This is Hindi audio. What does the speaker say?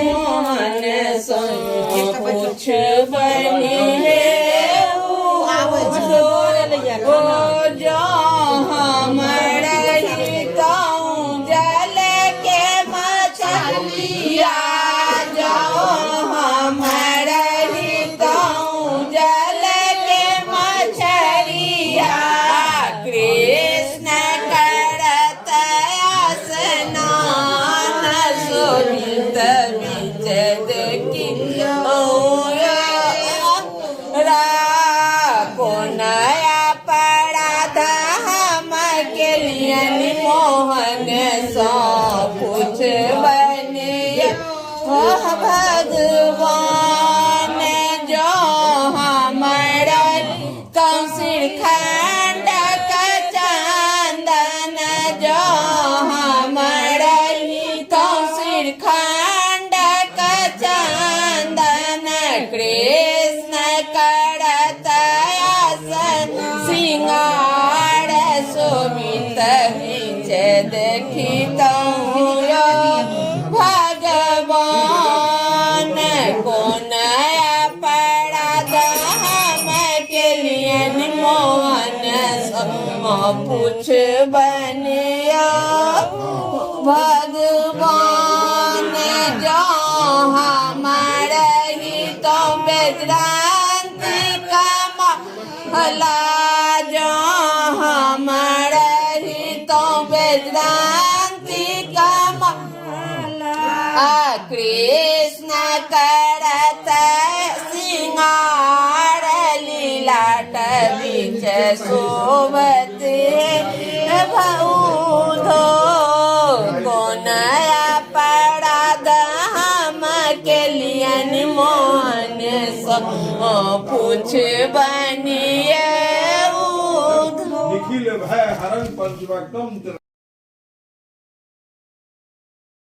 मोहन सो पूछ बनिए जो हमारा जल के मछलिया जो हमारा जल के मछलिया कृष्ण करत स्नान शोभित बीच देखी नया पराध हम के लिए मोहन सो कुछ बनिए भगवान जो हमारा कौशिक खंड का चंदन जो हमारा कौशिक खंड का चंदन कृष्ण करत सिंगार शोभित बीच देखी भगवान को नया पराध हम के लिए मोहन सो पूछ बनिया भगवान जो हमारा तो बेदरांति का महला जो हमारा तो बेदरांति का कृष्ण करत सिंगार लीलाट बीच शोभत भऊधो को नया पराध हम के लिए मोहन सो पूछ बनिए निखिल भय हरण पंचवक्तम